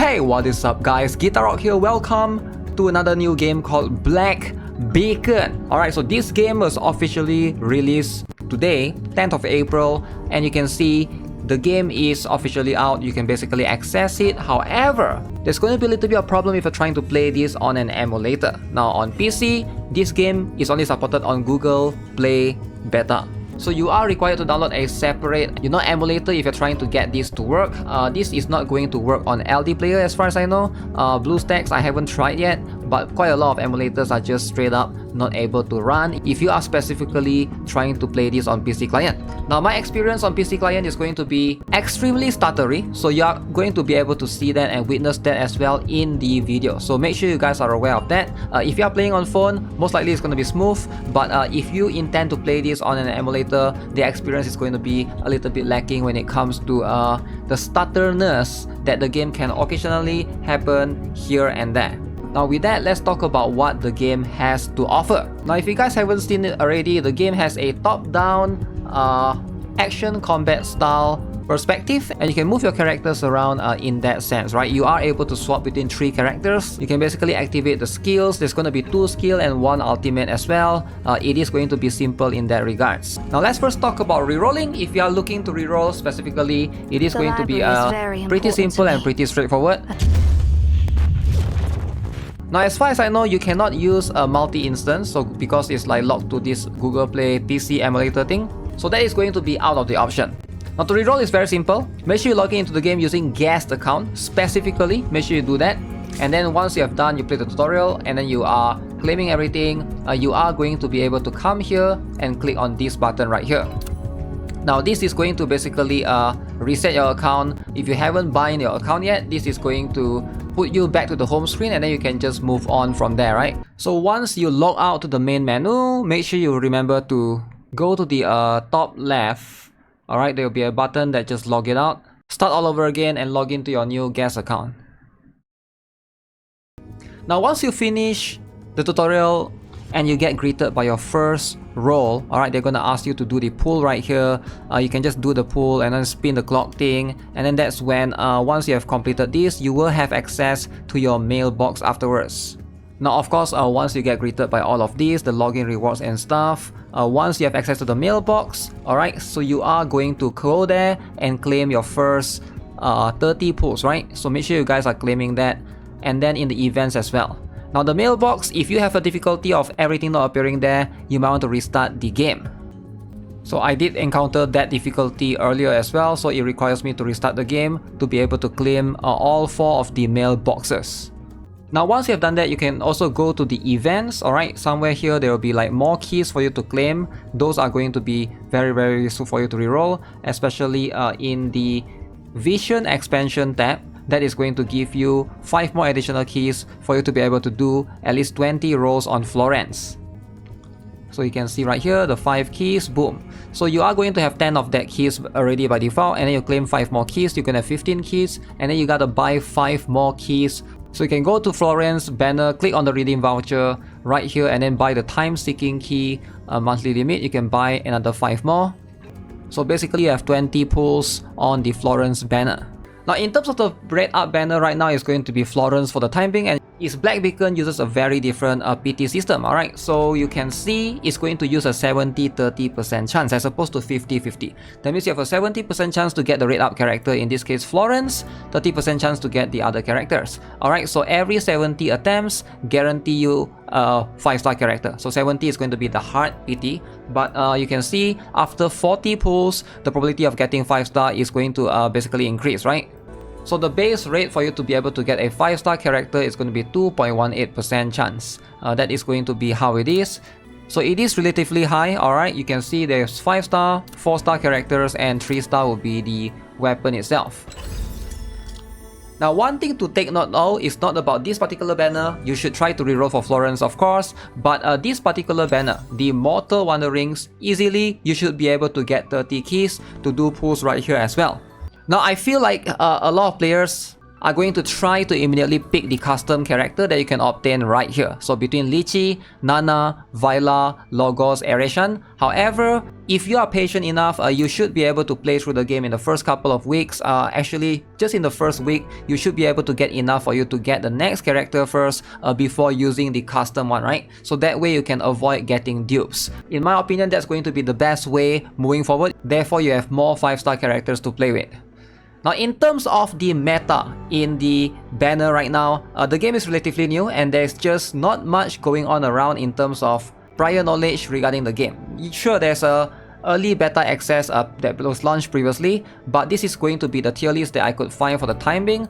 Hey, what is up guys, Guitar Rock here, welcome to another new game called Black Beacon. Alright, so this game was officially released today, 10th of April, and you can see the game is officially out. You can basically access it. However, there's going to be a little bit of problem if you're trying to play this on an emulator. Now on PC, this game is only supported on Google Play Beta. So you are required to download a separate, emulator if you're trying to get this to work. This is not going to work on LD player as far as I know. BlueStacks I haven't tried yet, but quite a lot of emulators are just straight up not able to run if you are specifically trying to play this on PC client. Now my experience on PC client is going to be extremely stuttery, so you are going to be able to see that and witness that as well in the video. So make sure you guys are aware of that. If you are playing on phone, most likely it's going to be smooth, but if you intend to play this on an emulator, the experience is going to be a little bit lacking when it comes to the stutterness that the game can occasionally happen here and there. Now with that, let's talk about what the game has to offer. Now if you guys haven't seen it already, the game has a top-down action combat style perspective, and you can move your characters around in that sense, right? You are able to swap between 3 characters. You can basically activate the skills. There's going to be 2 skill and 1 ultimate as well. It is going to be simple in that regards. Now let's first talk about rerolling. If you are looking to reroll specifically, it is going to be pretty simple and pretty straightforward. Now as far as I know, you cannot use a multi-instance, so because it's like locked to this Google Play PC emulator thing, so that is going to be out of the option. Now to reroll is very simple. Make sure you log into the game using guest account specifically. Make sure you do that, and then once you have done, you play the tutorial and then you are claiming everything, you are going to be able to come here and click on this button right here. Now this is going to basically reset your account. If you haven't bought your account yet, this is going to put you back to the home screen, and then you can just move on from there, right? So once you log out to the main menu, make sure you remember to go to the top left. Alright, there will be a button that just log it out. Start all over again and log into your new guest account. Now once you finish the tutorial and you get greeted by your first roll, alright, they're gonna ask you to do the pull right here. You can just do the pull and then spin the clock thing, and then that's when once you have completed this, you will have access to your mailbox afterwards. Now of course, once you get greeted by all of these, the login rewards and stuff, once you have access to the mailbox, alright, so you are going to go there and claim your first 30 pulls, right? So make sure you guys are claiming that, and then in the events as well. Now the mailbox, if you have a difficulty of everything not appearing there, you might want to restart the game. So I did encounter that difficulty earlier as well, so it requires me to restart the game to be able to claim all 4 of the mailboxes. Now once you have done that, you can also go to the events, alright? Somewhere here there will be like more keys for you to claim. Those are going to be very useful for you to reroll, especially in the Vision expansion tab. That is going to give you 5 more additional keys for you to be able to do at least 20 rolls on Florence. So you can see right here the 5 keys, boom. So you are going to have 10 of that keys already by default, and then you claim 5 more keys, you can have 15 keys, and then you gotta buy 5 more keys. So you can go to Florence banner, click on the redeem voucher right here, and then buy the time seeking key, monthly limit. You can buy another 5 more. So basically you have 20 pulls on the Florence banner. Now in terms of the red up banner right now, is going to be Florence for the time being, and its Black Beacon uses a very different PT system, alright? So you can see it's going to use a 70-30% chance as opposed to 50-50. That means you have a 70% chance to get the red up character, in this case Florence, 30% chance to get the other characters. Alright, so every 70 attempts guarantee you a 5-star character. So 70 is going to be the hard PT, but you can see after 40 pulls, the probability of getting 5-star is going to basically increase, right? So the base rate for you to be able to get a 5-star character is going to be 2.18% chance. That is going to be how it is. So it is relatively high, alright? You can see there's 5-star, 4-star characters, and 3-star will be the weapon itself. Now one thing to take note of is not about this particular banner. You should try to reroll for Florence of course, but this particular banner, the Mortal Wanderings, easily you should be able to get 30 keys to do pulls right here as well. Now I feel like a lot of players are going to try to immediately pick the custom character that you can obtain right here. So between Lychee, Nana, Viola, Logos, Aeration. However, if you are patient enough, you should be able to play through the game in the first couple of weeks. Actually, just in the first week, you should be able to get enough for you to get the next character first before using the custom one, right? So that way you can avoid getting dupes. In my opinion, that's going to be the best way moving forward. Therefore, you have more 5-star characters to play with. Now, in terms of the meta in the banner right now, the game is relatively new and there's just not much going on around in terms of prior knowledge regarding the game. Sure, there's a early beta access that was launched previously, but this is going to be the tier list that I could find for the time being.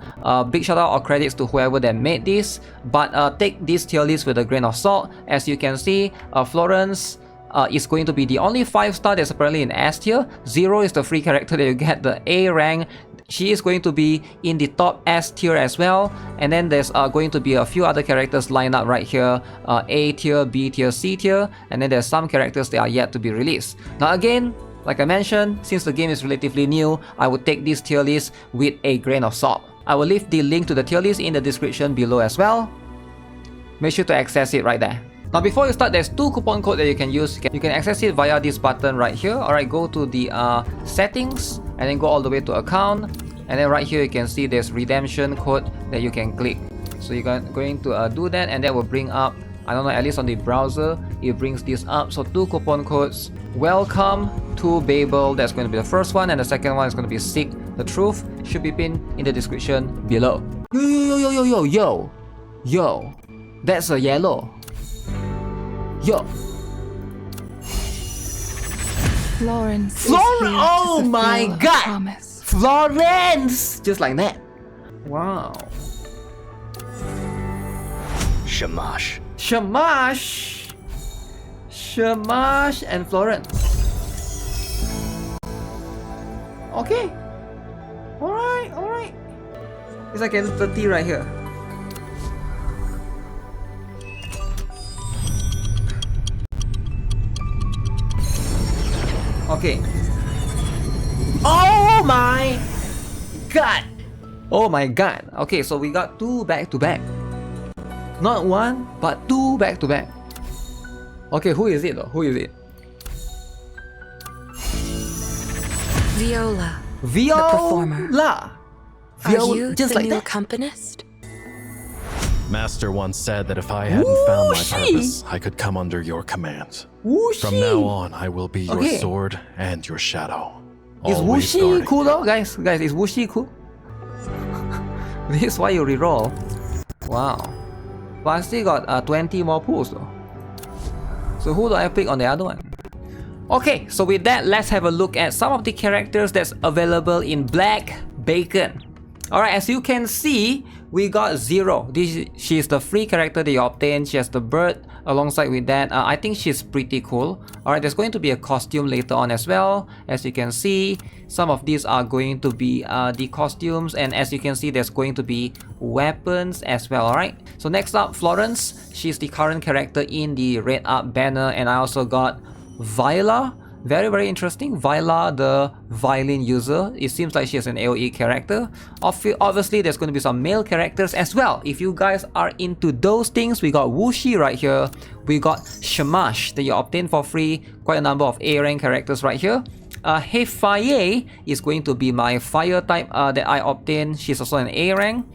Big shout out or credits to whoever that made this, but take this tier list with a grain of salt. As you can see, Florence is going to be the only 5-star that's apparently in S tier. 0 is the free character that you get the A rank. She is going to be in the top S tier as well, and then there's going to be a few other characters lined up right here, A tier, B tier, C tier, and then there's some characters that are yet to be released. Now again, like I mentioned, since the game is relatively new, I would take this tier list with a grain of salt. I will leave the link to the tier list in the description below as well. Make sure to access it right there. Now before you start, there's 2 coupon codes that you can use. You can access it via this button right here. Alright, go to the settings and then go all the way to account, and then right here you can see there's redemption code that you can click. So you're going to do that, and that will bring up, I don't know, at least on the browser it brings this up. So 2 coupon codes. Welcome to Babel, that's going to be the first one, and the second one is going to be SeektheTruth. Should be pinned in the description below. Yo, that's a yellow. Yo, Florence. Oh my god! Promise. Florence! Just like that. Wow. Shamash. Shamash and Florence. Okay. Alright. It's like a 30 right here. Okay. Oh my god! Oh my god. Okay, so we got 2 back to back. Not 1, but 2 back to back. Okay, who is it though? Who is it? Viola. Viola. The performer. Are you just the like new that. accompanist? Master once said that if I hadn't found my purpose, I could come under your command. From now on, I will be your sword and your shadow. Is Always Wuxi guarding cool you. though, guys? Is Wuxi cool? This is why you reroll. Wow. But I still got 20 more pulls though. So who do I pick on the other one? Okay, so with that, let's have a look at some of the characters that's available in Black Bacon. Alright, as you can see, we got 0. She's the free character that you obtain. She has the bird alongside with that. I think she's pretty cool. Alright, there's going to be a costume later on as well. As you can see, some of these are going to be the costumes, and as you can see, there's going to be weapons as well. Alright, so next up, Florence. She's the current character in the Red Up banner, and I also got Viola. Very interesting. Viola, the violin user. It seems like she is an AoE character. Obviously, there's going to be some male characters as well. If you guys are into those things, we got Wuxi right here. We got Shamash that you obtain for free. Quite a number of A rank characters right here. Heifaye is going to be my fire type that I obtained. She's also an A rank.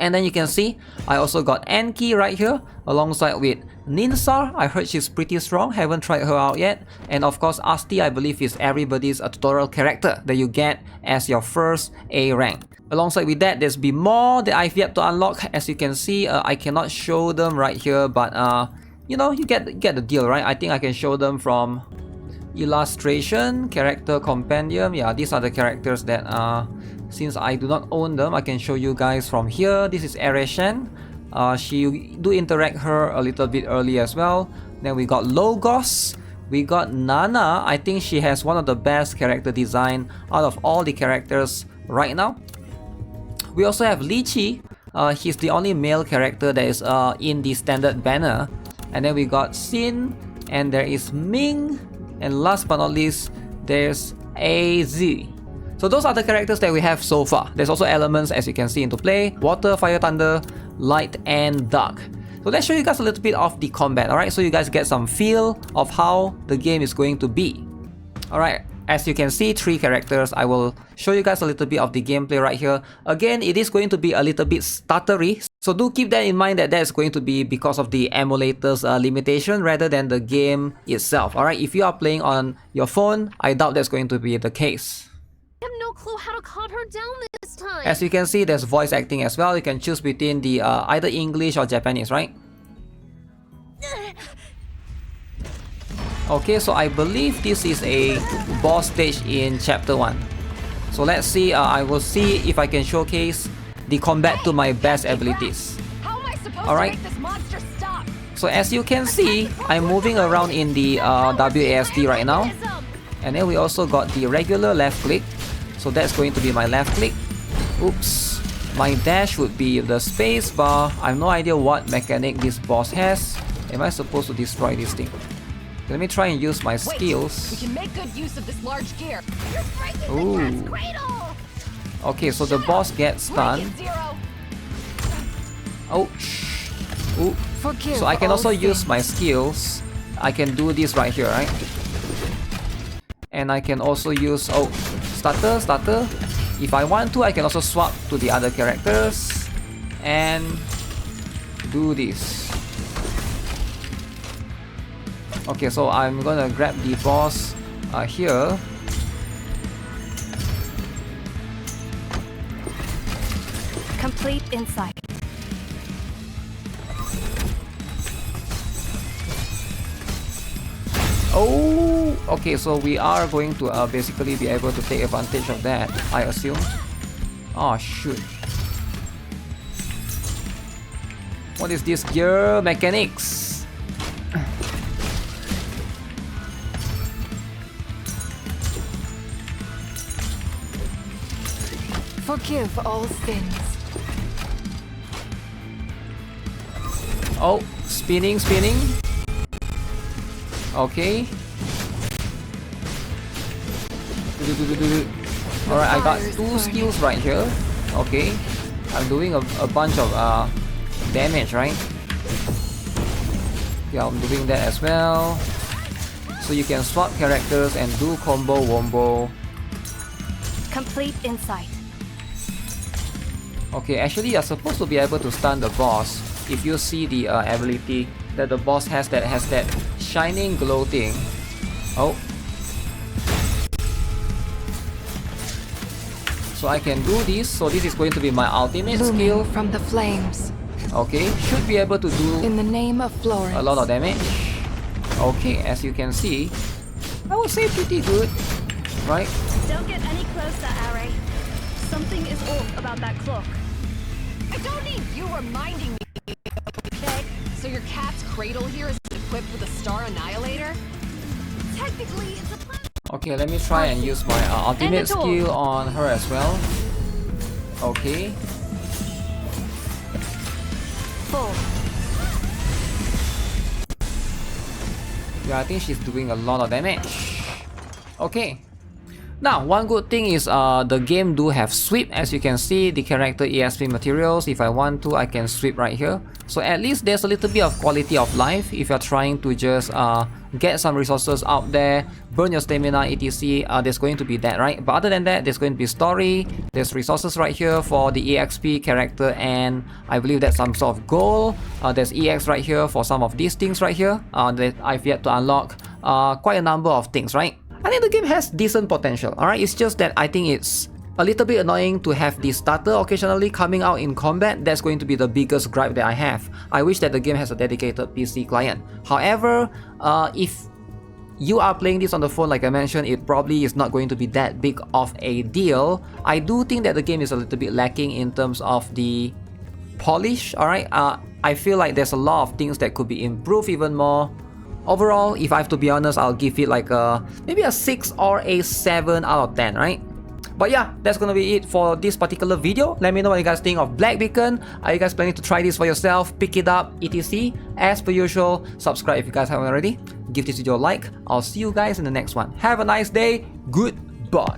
And then you can see I also got Enki right here alongside with Ninsar. I heard she's pretty strong, haven't tried her out yet. And of course Asti, I believe, is everybody's tutorial character that you get as your first A rank. Alongside with that, there's be more that I've yet to unlock. As you can see, I cannot show them right here, but you know, you get the deal, right? I think I can show them from illustration, character compendium. Yeah, these are the characters that since I do not own them, I can show you guys from here. This is Aeration. She do interact her a little bit early as well. Then we got Logos. We got Nana. I think she has one of the best character design out of all the characters right now. We also have Lychee. He's the only male character that is in the standard banner. And then we got Xin, and there is Ming, and last but not least, there's AZ. So those are the characters that we have so far. There's also elements, as you can see, into play: water, fire, thunder, light, and dark. So let's show you guys a little bit of the combat, alright? So you guys get some feel of how the game is going to be. Alright, as you can see, 3 characters. I will show you guys a little bit of the gameplay right here. Again, it is going to be a little bit stuttery. So do keep that in mind that that's going to be because of the emulator's limitation rather than the game itself. Alright, if you are playing on your phone, I doubt that's going to be the case. I have no clue how to calm her down this time. As you can see, there's voice acting as well. You can choose between the either English or Japanese, right? Okay, so I believe this is a boss stage in chapter 1. So let's see, I will see if I can showcase the combat to my best abilities. How am I supposed Alright. to make this monster stop? So as you can see, I'm moving around in the WASD right now. And then we also got the regular left click. So that's going to be my left click. Oops. My dash would be the space bar. I have no idea what mechanic this boss has. Am I supposed to destroy this thing? Let me try and use my We skills. can make good use of this large gear. You're breaking Ooh. the cat's cradle. Okay, so the boss gets Break stunned. it, Zero. Oh, shh. Ooh. Forgive So I can all also use sins. my skills. I can do this right here, right? And I can also use, oh, stutter. If I want to, I can also swap to the other characters and do this. Okay, so I'm gonna grab the boss here. Complete insight. Oh, okay, so we are going to basically be able to take advantage of that, I assume. Oh, shoot. What is this gear mechanics? Forgive all sins. Oh, spinning. Okay. Alright, I got 2 skills right here. Okay. I'm doing a bunch of damage, right? Yeah, I'm doing that as well. So you can swap characters and do combo wombo. Complete insight. Okay, actually you're supposed to be able to stun the boss if you see the ability that the boss has that shining glow thing. Oh. So I can do this. So this is going to be my ultimate Blooming skill. from the flames. Okay, should be able to do In the name of Florence. a lot of damage. Okay, as you can see, I would say pretty good, right? Don't get any closer, Ari. Something is off about that clock. I don't need you reminding me. Okay? So your cat's cradle here is equipped with a star annihilator? Technically, it's a plan. Okay, let me try and use my ultimate End it all. skill on her as well. Okay. Full. Yeah, I think she's doing a lot of damage. Okay. Now, one good thing is the game do have sweep. As you can see, the character EXP materials. If I want to, I can sweep right here. So at least there's a little bit of quality of life if you're trying to just get some resources out there, burn your stamina, etc. There's going to be that, right? But other than that, there's going to be story. There's resources right here for the EXP character, and I believe that's some sort of goal. There's EX right here for some of these things right here that I've yet to unlock. Quite a number of things, right? I think the game has decent potential, alright? It's just that I think it's a little bit annoying to have the starter occasionally coming out in combat. That's going to be the biggest gripe that I have. I wish that the game has a dedicated PC client. However, if you are playing this on the phone, like I mentioned, it probably is not going to be that big of a deal. I do think that the game is a little bit lacking in terms of the polish, alright? I feel like there's a lot of things that could be improved even more. Overall, if I have to be honest, I'll give it like maybe a 6 or a 7 out of 10, right? But yeah, that's gonna be it for this particular video. Let me know what you guys think of Black Beacon. Are you guys planning to try this for yourself, pick it up, etc? As per usual, subscribe if you guys haven't already. Give this video a like. I'll see you guys in the next one. Have a nice day. Goodbye.